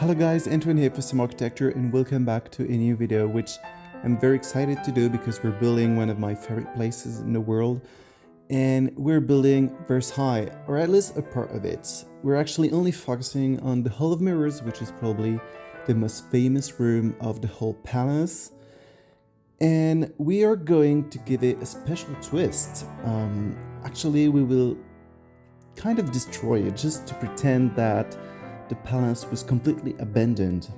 Hello guys, Antoine here for Simarchitecture and welcome back to a new video which I'm very excited to do because we're building one of my favorite places in the world and we're building Versailles, or at least a part of it. We're actually only focusing on the Hall of Mirrors, which is probably the most famous room of the whole palace, and we are going to give it a special twist. Actually, we will kind of destroy it just to pretend that the palace was completely abandoned.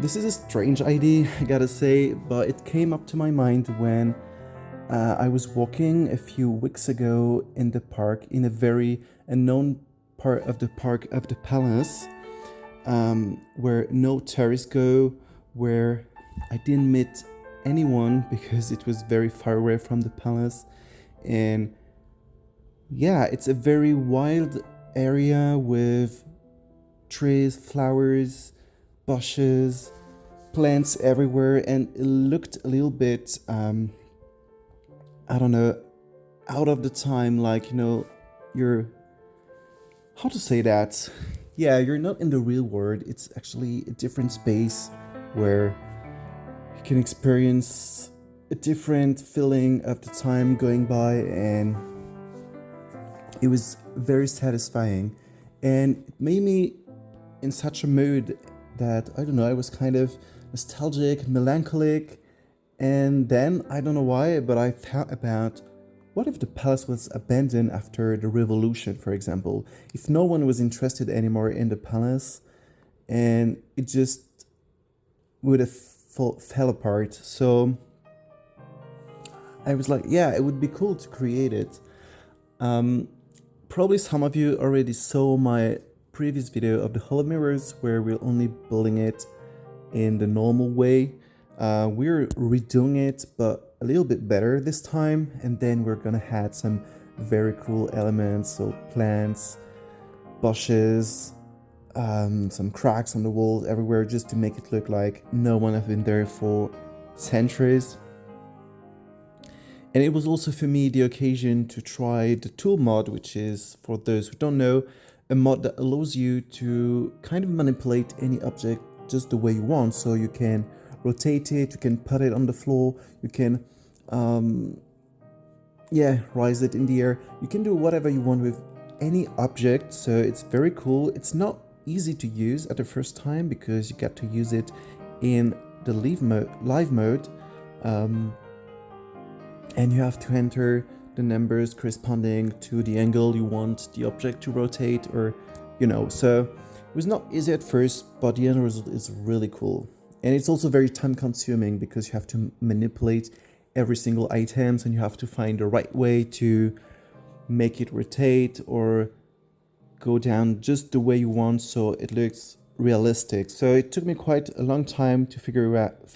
This is a strange idea, I gotta say, but it came up to my mind when I was walking a few weeks ago in the park, in a very unknown part of the park of the palace, where no tourists go, where I didn't meet anyone because it was very far away from the palace. And yeah, it's a very wild area with trees, flowers, bushes, plants everywhere, and it looked a little bit I don't know, out of the time, like, you know, you're, how to say that? Yeah, you're not in the real world. It's actually a different space where you can experience a different feeling of the time going by, and it was very satisfying, and it made me in such a mood that, I don't know, I was kind of nostalgic, melancholic, and then, I don't know why, but I thought about, what if the palace was abandoned after the revolution, for example? If no one was interested anymore in the palace, and it just would have fell apart. So I was like, yeah, it would be cool to create it. Probably some of you already saw my previous video of the Hall of Mirrors, where we're only building it in the normal way. We're redoing it, but a little bit better this time, and then we're gonna add some very cool elements, so plants, bushes, some cracks on the walls everywhere, just to make it look like no one has been there for centuries. And it was also for me the occasion to try the tool mod, which is, for those who don't know, a mod that allows you to kind of manipulate any object just the way you want. So you can rotate it, you can put it on the floor, you can rise it in the air. You can do whatever you want with any object, so it's very cool. It's not easy to use at the first time because you get to use it in the live mode. And you have to enter the numbers corresponding to the angle you want the object to rotate, or, you know, so it was not easy at first, but the end result is really cool. And it's also very time consuming because you have to manipulate every single item, and you have to find the right way to make it rotate or go down just the way you want so it looks realistic. So it took me quite a long time to figure out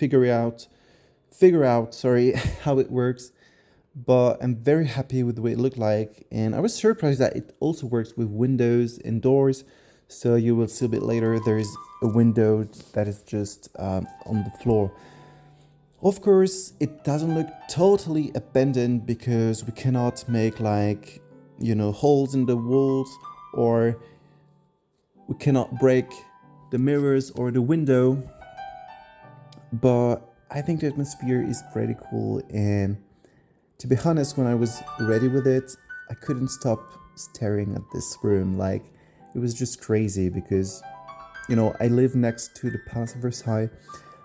how it works, but I'm very happy with the way it looked like, and I was surprised that it also works with windows and doors. So you will see a bit later, there is a window that is just on the floor. Of course, it doesn't look totally abandoned because we cannot make, like, you know, holes in the walls, or we cannot break the mirrors or the window, but I think the atmosphere is pretty cool. And to be honest, when I was ready with it, I couldn't stop staring at this room. Like, it was just crazy because, you know, I live next to the Palace of Versailles.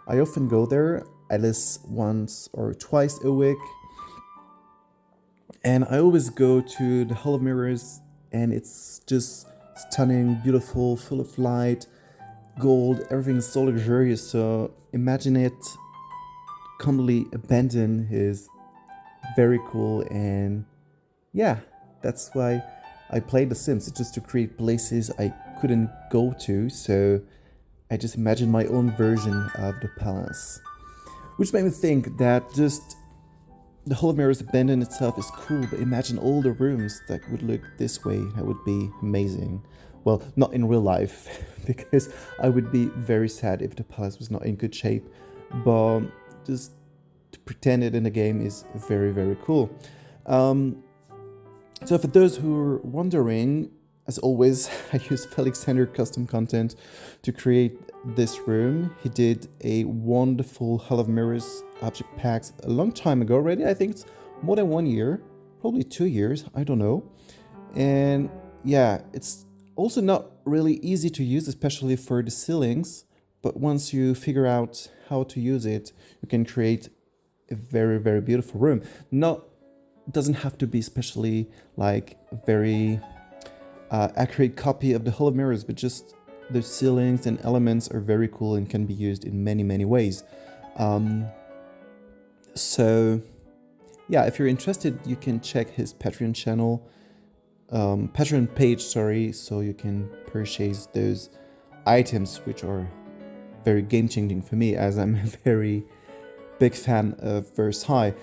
I often go there, at least once or twice a week. And I always go to the Hall of Mirrors, and it's just stunning, beautiful, full of light, gold, everything is so luxurious. So imagine it completely abandoned is very cool. And yeah, that's why I played The Sims, just to create places I couldn't go to, so I just imagined my own version of the palace. Which made me think that just the Hall of Mirrors abandoned itself is cool, but imagine all the rooms that would look this way. That would be amazing. Well, not in real life, because I would be very sad if the palace was not in good shape, but just to pretend it in the game is very, very cool. So for those who are wondering, as always, I used Alexander custom content to create this room. He did a wonderful Hall of Mirrors object packs a long time ago already. I think it's more than 1 year, probably 2 years, I don't know. And yeah, it's also not really easy to use, especially for the ceilings. But once you figure out how to use it, you can create a very, very beautiful room. Doesn't have to be especially like very accurate copy of the Hall of Mirrors, but just the ceilings and elements are very cool and can be used in many, many ways. So yeah, if you're interested, you can check his Patreon channel, Patreon page, sorry, so you can purchase those items, which are very game-changing for me, as I'm a very big fan of Versailles.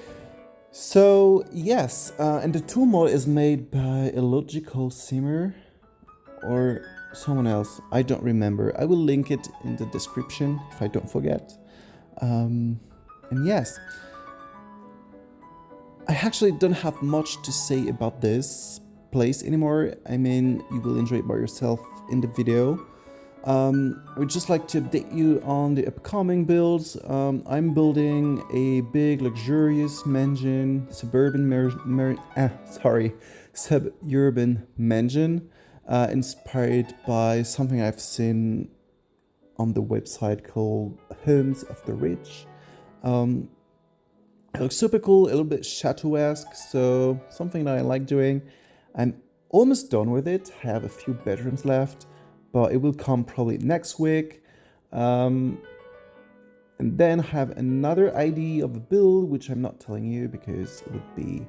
So yes, and the tool model is made by Illogical Simmer or someone else. I don't remember. I will link it in the description if I don't forget. And yes, I actually don't have much to say about this place anymore. I mean, you will enjoy it by yourself in the video. I would just like to update you on the upcoming builds. I'm building a big, luxurious mansion, suburban mansion, inspired by something I've seen on the website called Homes of the Rich. It looks super cool, a little bit chateau-esque, so something that I like doing. I'm almost done with it. I have a few bedrooms left, but it will come probably next week. And then I have another idea of a build, which I'm not telling you because it would be,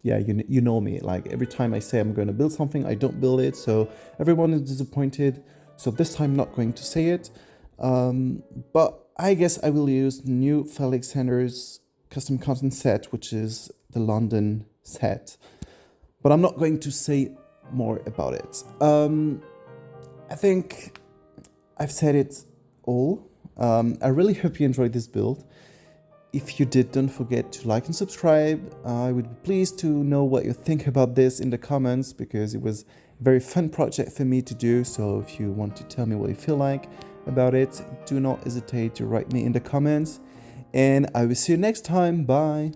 yeah, you know me. Like every time I say I'm going to build something, I don't build it. So everyone is disappointed. So this time I'm not going to say it. But I guess I will use new Alexander's custom content set, which is the London set. But I'm not going to say more about it. I think I've said it all. I really hope you enjoyed this build. If you did, don't forget to like and subscribe. I would be pleased to know what you think about this in the comments, because it was a very fun project for me to do. So if you want to tell me what you feel like about it, do not hesitate to write me in the comments. And I will see you next time. Bye.